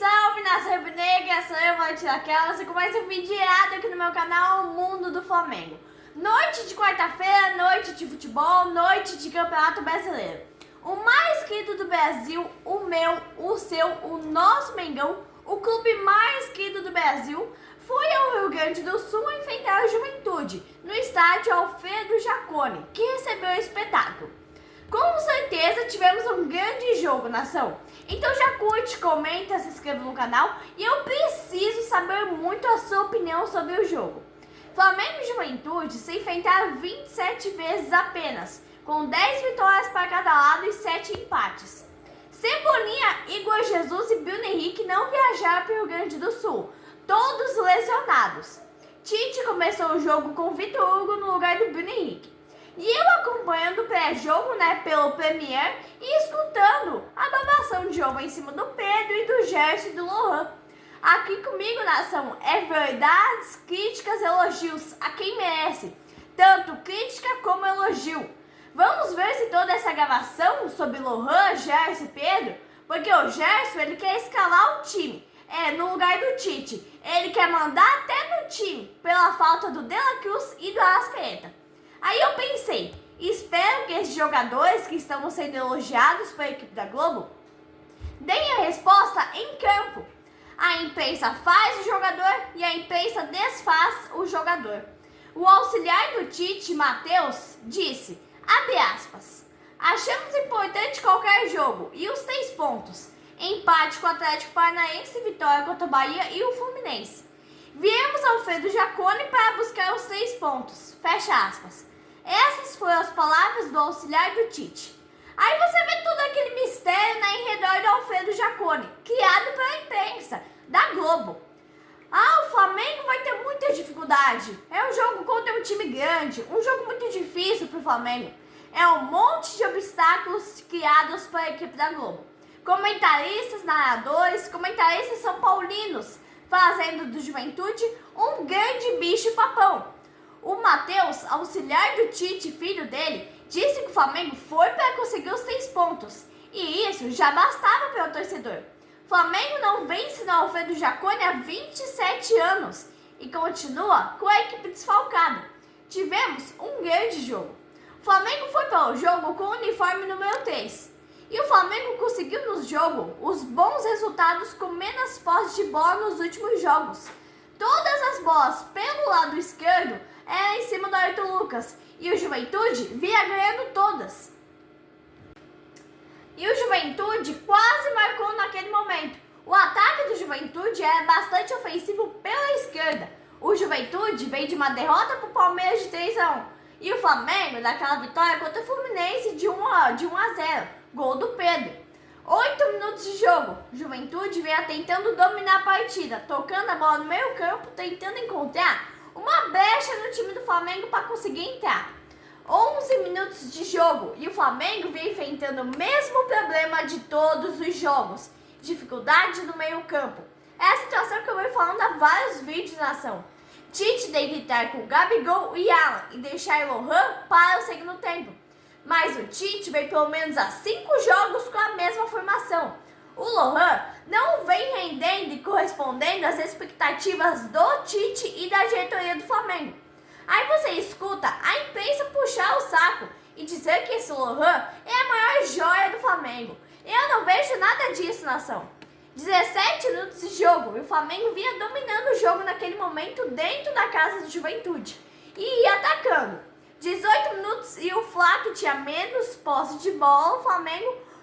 salve nação rubro-negra, sou eu, Valente Daquelas, e começa um vídeo irado aqui no meu canal, O Mundo do Flamengo. Noite de quarta-feira, noite de futebol, noite de campeonato brasileiro. O mais querido do Brasil, o meu, o seu, o nosso Mengão, o clube mais querido do Brasil, foi ao Rio Grande do Sul enfrentar a Juventude, no estádio Alfredo Jaconi, que recebeu o espetáculo. Com certeza tivemos um grande jogo, nação. Então já curte, comenta, se inscreva no canal e eu preciso saber muito a sua opinião sobre o jogo. Flamengo e Juventude se enfrentaram 27 vezes apenas, com 10 vitórias para cada lado e 7 empates. Cebolinha, Igor Jesus e Bruno Henrique não viajaram para o Rio Grande do Sul, todos lesionados. Tite começou o jogo com Vitor Hugo no lugar do Bruno Henrique. E eu acompanhando o pré-jogo, pelo Premier e escutando a babação de ovo em cima do Pedro e do Gerson e do Lohan. Aqui comigo, nação, é verdades, críticas, elogios a quem merece, tanto crítica como elogio. Vamos ver se toda essa gravação sobre Lohan, Gerson e Pedro, porque o Gerson ele quer escalar o time, no lugar do Tite. Ele quer mandar até no time, pela falta do De La Cruz e do Arrascaeta. Aí eu pensei, espero que esses jogadores que estão sendo elogiados pela equipe da Globo deem a resposta em campo. A imprensa faz o jogador e a imprensa desfaz o jogador. O auxiliar do Tite, Matheus, disse, abre aspas, achamos importante qualquer jogo e os 3 pontos. Empate com o Atlético Paranaense, vitória contra o Bahia e o Fluminense. Viemos ao Alfredo Jaconi para buscar os 3 pontos. Fecha aspas. Essas foram as palavras do auxiliar do Tite. Aí você vê todo aquele mistério em redor do Alfredo Jaconi, criado pela imprensa da Globo. O Flamengo vai ter muita dificuldade. É um jogo contra um time grande, um jogo muito difícil para o Flamengo. É um monte de obstáculos criados pela equipe da Globo. Comentaristas, narradores, comentaristas são paulinos, fazendo do Juventude um grande bicho-papão. O Matheus, auxiliar do Tite, filho dele, disse que o Flamengo foi para conseguir os 3 pontos. E isso já bastava para o torcedor. O Flamengo não vence no Alfredo Jaconi há 27 anos e continua com a equipe desfalcada. Tivemos um grande jogo. O Flamengo foi para o jogo com o uniforme número 3. E o Flamengo conseguiu no jogo os bons resultados com menos posse de bola nos últimos jogos. Todas as bolas pelo lado esquerdo eram em cima do Arthur Lucas e o Juventude vinha ganhando todas. E o Juventude quase marcou naquele momento. O ataque do Juventude era bastante ofensivo pela esquerda. O Juventude veio de uma derrota para o Palmeiras de 3-1 e o Flamengo daquela vitória contra o Fluminense de 1-0, gol do Pedro. 8 minutos de jogo, Juventude vinha tentando dominar a partida, tocando a bola no meio campo, tentando encontrar uma brecha no time do Flamengo para conseguir entrar. 11 minutos de jogo e o Flamengo vinha enfrentando o mesmo problema de todos os jogos, dificuldade no meio campo. É a situação que eu venho falando há vários vídeos, nação. Tite deve estar com Gabigol e Alan e deixar Lohan para o segundo tempo. Mas o Tite veio pelo menos a 5 jogos com a mesma formação. O Lohan não vem rendendo e correspondendo às expectativas do Tite e da diretoria do Flamengo. Aí você escuta a imprensa puxar o saco e dizer que esse Lohan é a maior joia do Flamengo. Eu não vejo nada disso, nação. 17 minutos de jogo e o Flamengo vinha dominando o jogo naquele momento dentro da casa do Juventude e ia atacando. 18 minutos e o Flávio tinha menos posse de bola, o Flamengo,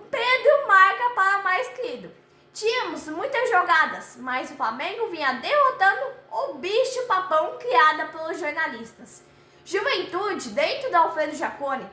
Pedro marca para mais querido. Tínhamos muitas jogadas, mas o Flamengo vinha derrotando o bicho-papão criado pelos jornalistas. Juventude dentro do Alfredo Jaconi.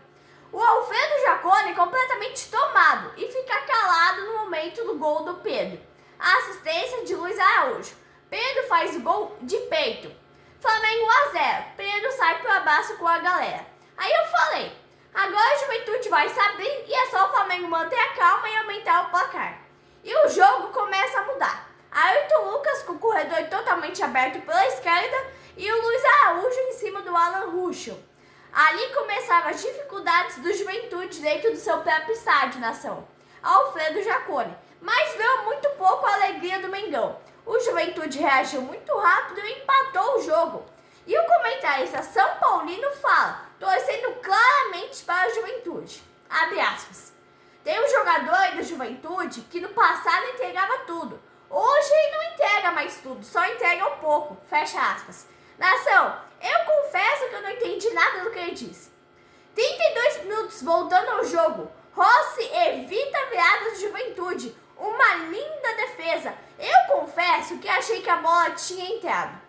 O Alfredo Jaconi completamente tomado e fica calado no momento do gol do Pedro. A assistência de Luiz Araújo. Pedro faz o gol de peito. Flamengo 1-0, Pedro sai pro abraço com a galera. Aí eu falei, agora a Juventude vai saber e é só o Flamengo manter a calma e aumentar o placar. E o jogo começa a mudar. Arthur Lucas com o corredor totalmente aberto pela esquerda e o Luiz Araújo em cima do Alan Ruschel. Ali começavam as dificuldades do Juventude dentro do seu próprio estádio, nação. Alfredo Jaconi, mas deu muito pouco a alegria do Mengão. O Juventude reagiu muito rápido e empatou o jogo. E o comentarista São Paulino fala, torcendo claramente para a Juventude. Abre aspas. Tem um jogador aí da Juventude que no passado entregava tudo. Hoje ele não entrega mais tudo, só entrega um pouco. Fecha aspas. Nação, eu confesso que eu não entendi nada do que ele disse. 32 minutos voltando ao jogo. Rossi evita a virada do Juventude. Uma linda defesa. Eu confesso que achei que a bola tinha entrado.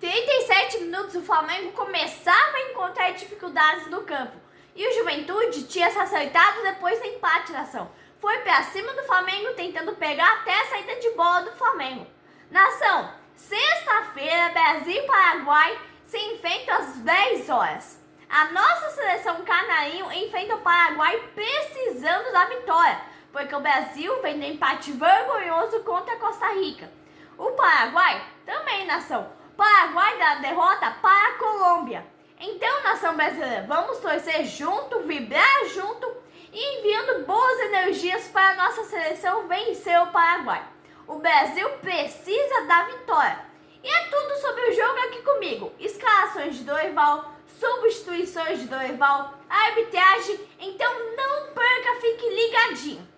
37 minutos o Flamengo começava a encontrar dificuldades no campo. E o Juventude tinha se acertado depois do empate na ação. Foi pra cima do Flamengo tentando pegar até a saída de bola do Flamengo. Nação, sexta-feira, Brasil e Paraguai se enfrentam às 10 horas. A nossa seleção canarinho enfrenta o Paraguai precisando da vitória, porque o Brasil vem do empate vergonhoso contra a Costa Rica. O Paraguai também, nação. O Paraguai dá a derrota para a Colômbia. Então, nação brasileira, vamos torcer junto, vibrar junto e enviando boas energias para a nossa seleção vencer o Paraguai. O Brasil precisa da vitória. E é tudo sobre o jogo aqui comigo. Escalações de Dorival, substituições de Dorival, arbitragem. Então não perca, fique ligadinho.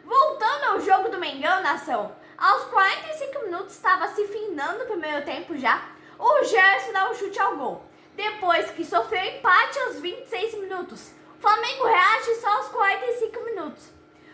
Voltando ao jogo do Mengão, nação. Aos 45 minutos estava se findando o primeiro tempo já. O Gerson dá um chute ao gol. Depois que sofreu empate aos 26 minutos. O Flamengo reage só aos 45 minutos.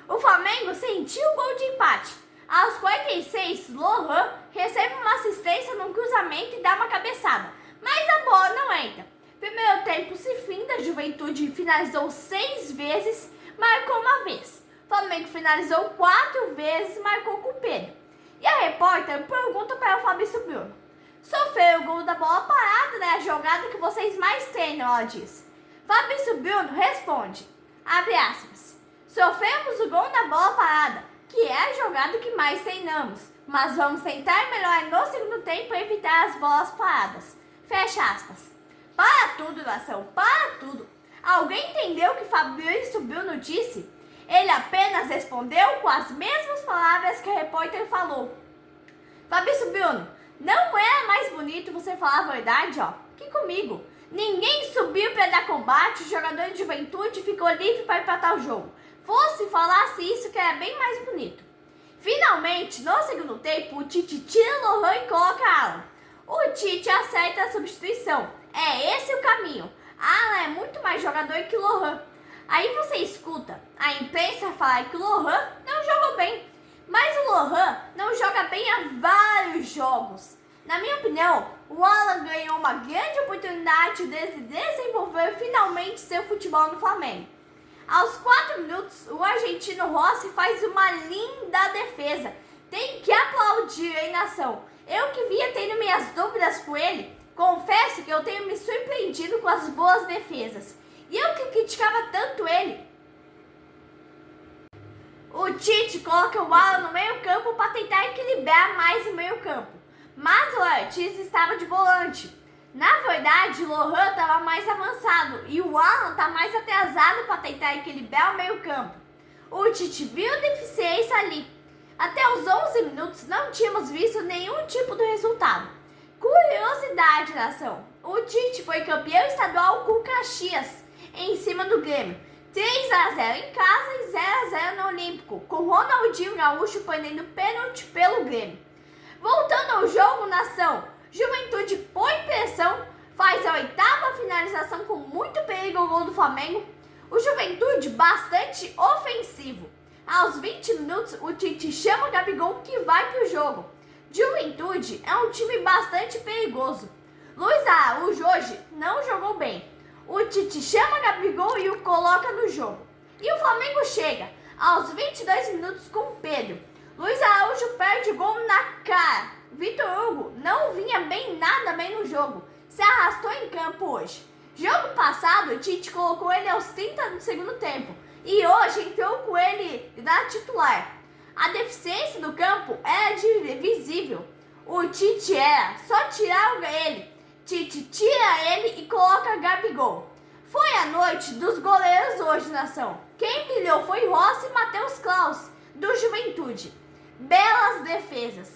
O Flamengo sentiu o gol de empate. Aos 46, Lohan recebe uma assistência num cruzamento e dá uma cabeçada. Mas a bola não entra. Primeiro tempo se finda, a Juventude finalizou 6 vezes, marcou uma vez. O Flamengo finalizou 4 vezes, marcou com o Pedro. E a repórter pergunta para o Fabrício Bruno. Sofreu o gol da bola parada, né? A jogada que vocês mais treinam, ela diz. Fabrício Bruno responde, abre aspas, sofremos o gol da bola parada, que é a jogada que mais treinamos, mas vamos tentar melhorar no segundo tempo e evitar as bolas paradas. Fecha aspas. Para tudo, nação, para tudo. Alguém entendeu o que Fabrício Bruno disse? Ele apenas respondeu com as mesmas palavras que a repórter falou. Fabrício Bruno, não era mais bonito você falar a verdade, ó, que comigo. Ninguém subiu para dar combate, o jogador de Juventude ficou livre para empatar o jogo. Falasse isso que era bem mais bonito. Finalmente, no segundo tempo, o Tite tira Lohan e coloca Alan. O Tite acerta a substituição. É esse o caminho. Alan é muito mais jogador que Lohan. Aí você escuta a imprensa falar que o Lohan não jogou bem. Mas o Lohan não joga bem há vários jogos. Na minha opinião, o Alan ganhou uma grande oportunidade de desenvolver finalmente seu futebol no Flamengo. Aos 4 minutos, o argentino Rossi faz uma linda defesa. Tem que aplaudir, hein, nação? Eu que vinha tendo minhas dúvidas com ele, confesso que eu tenho me surpreendido com as boas defesas. E eu que criticava tanto ele. O Tite coloca o Alan no meio campo para tentar equilibrar mais o meio campo. Mas o Ortiz estava de volante. Na verdade, o Lohan estava mais avançado e o Alan está mais atrasado para tentar equilibrar o meio campo. O Tite viu deficiência ali. Até os 11 minutos não tínhamos visto nenhum tipo de resultado. Curiosidade, nação. O Tite foi campeão estadual com o Caxias, em cima do Grêmio. 3-0 em casa e 0-0 no Olímpico, com Ronaldinho Gaúcho perdendo pênalti pelo Grêmio. Voltando ao jogo, nação, Juventude põe pressão, faz a 8ª finalização com muito perigo ao gol do Flamengo. O Juventude bastante ofensivo. Aos 20 minutos, o Tite chama o Gabigol que vai pro jogo. Juventude é um time bastante perigoso. Luiz Araújo hoje não jogou bem. O Tite chama o Gabigol e o coloca no jogo. E o Flamengo chega aos 22 minutos com o Pedro. Luiz Araújo perde o gol na cara. Vitor Hugo não vinha nada bem no jogo. Se arrastou em campo hoje. Jogo passado, o Tite colocou ele aos 30 do segundo tempo. E hoje entrou com ele na titular. A deficiência do campo era visível. O Tite era só tirar ele. Tite tira ele e coloca Gabigol. Foi a noite dos goleiros hoje, nação. Quem brilhou foi Rossi e Matheus Klaus, do Juventude. Belas defesas.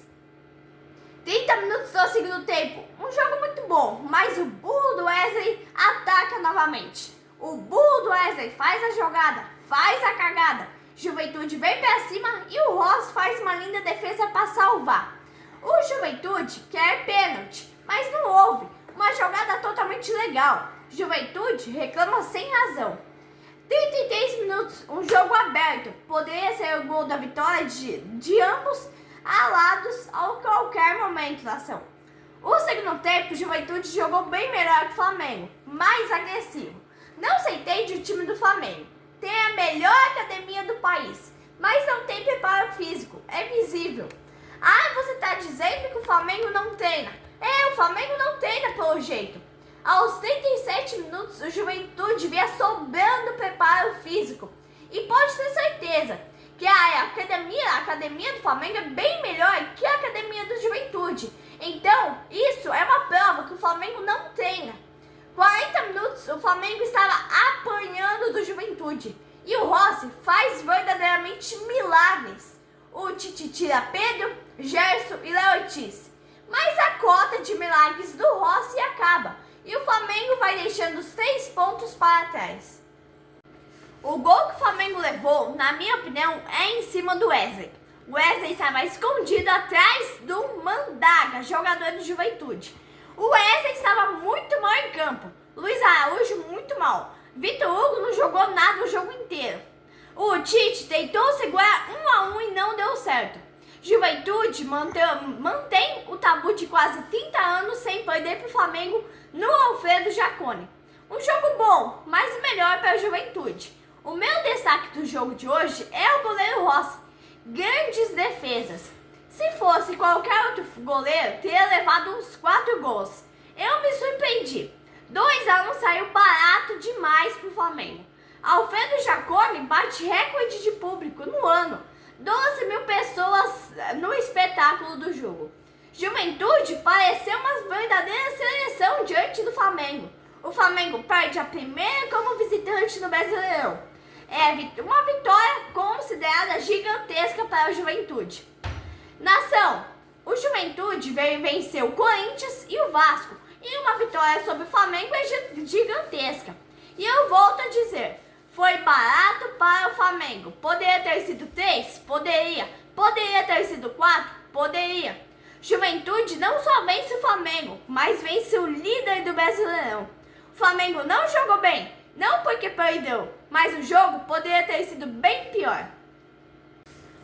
30 minutos do segundo tempo, um jogo muito bom, mas o burro do Wesley ataca novamente. O burro do Wesley faz a jogada, faz a cagada. Juventude vem pra cima e o Ross faz uma linda defesa para salvar. O Juventude quer pênalti, mas não houve. Uma jogada totalmente legal. Juventude reclama sem razão. 33 minutos, um jogo aberto. Poderia ser o gol da vitória de ambos alados a qualquer momento da ação. O segundo tempo, o Juventude jogou bem melhor que o Flamengo, mais agressivo. Não se entende o time do Flamengo. Tem a melhor academia do país, mas não tem preparo físico, é visível. Ah, você está dizendo que o Flamengo não treina. O Flamengo não treina pelo jeito. Aos 37 minutos, o Juventude vinha sobrando preparo físico. E pode ter certeza que a academia do Flamengo é bem melhor que a academia do Juventude. Então, isso é uma prova que o Flamengo não treina. 40 minutos, o Flamengo estava apanhando do Juventude. E o Rossi faz verdadeiramente milagres. O Tite tira Pedro, Gerson e Léo Ortiz. Mas a cota de milagres do Rossi acaba. E o Flamengo vai deixando os 3 pontos para trás. O gol que o Flamengo levou, na minha opinião, é em cima do Wesley. O Wesley estava escondido atrás do Mandaga, jogador do Juventude. O Wesley estava muito mal em campo. Luiz Araújo muito mal. Vitor Hugo não jogou nada o jogo inteiro. O Tite tentou segurar 1-1 e não deu certo. Juventude mantém o tabu de quase 30 anos sem perder para o Flamengo no Alfredo Jaconi. Um jogo bom, mas melhor para a Juventude. O meu destaque do jogo de hoje é o goleiro Rossi. Grandes defesas. Se fosse qualquer outro goleiro, teria levado uns 4 gols. Eu me surpreendi. 2-1 saiu barato demais para o Flamengo. Alfredo Jaconi bate recorde de público no ano. 12 mil pessoas no espetáculo do jogo. Juventude pareceu uma verdadeira seleção diante do Flamengo. O Flamengo perde a primeira como visitante no Brasileirão. É uma vitória considerada gigantesca para a Juventude. Nação, o Juventude veio vencer o Corinthians e o Vasco. E uma vitória sobre o Flamengo é gigantesca. E eu volto a dizer, foi barato para o Flamengo. Poderia ter sido 3? Poderia. Poderia ter sido 4? Poderia. Juventude não só vence o Flamengo, mas vence o líder do Brasileirão. O Flamengo não jogou bem, não porque perdeu, mas o jogo poderia ter sido bem pior.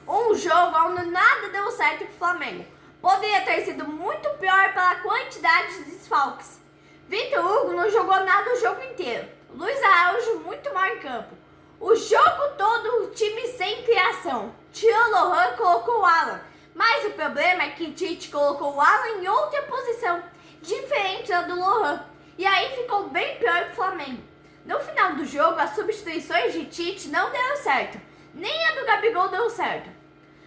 Um jogo onde nada deu certo para o Flamengo. Poderia ter sido muito pior pela quantidade de desfalques. Vitor Hugo não jogou nada o jogo inteiro. Luiz Araújo muito mal em campo. O jogo todo o time sem criação. Tirou o Lohan e colocou o Alan. Mas o problema é que Tite colocou o Alan em outra posição, diferente da do Lohan. E aí ficou bem pior para o Flamengo. No final do jogo, as substituições de Tite não deram certo. Nem a do Gabigol deu certo.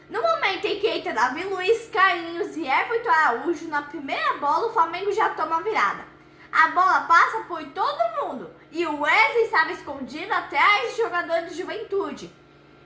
No momento em que entra Davi Luiz, Carlinhos e Everton Araújo, na primeira bola o Flamengo já toma a virada. A bola passa por todo mundo e o Wesley estava escondido atrás do jogador do Juventude.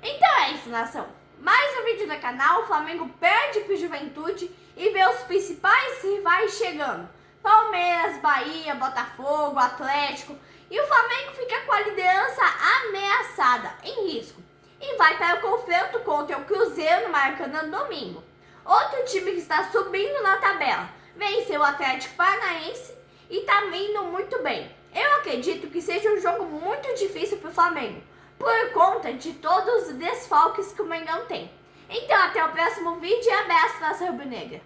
Então é isso, nação. Mais um vídeo do canal, o Flamengo perde para o Juventude e vê os principais rivais chegando. Palmeiras, Bahia, Botafogo, Atlético. E o Flamengo fica com a liderança ameaçada, em risco. E vai para o confronto contra o Cruzeiro no Maracanã no domingo. Outro time que está subindo na tabela. Venceu o Atlético Paranaense e está indo muito bem. Eu acredito que seja um jogo muito difícil para o Flamengo, por conta de todos os desfalques que o Mengão tem. Então até o próximo vídeo e abraço, nação rubro-negra.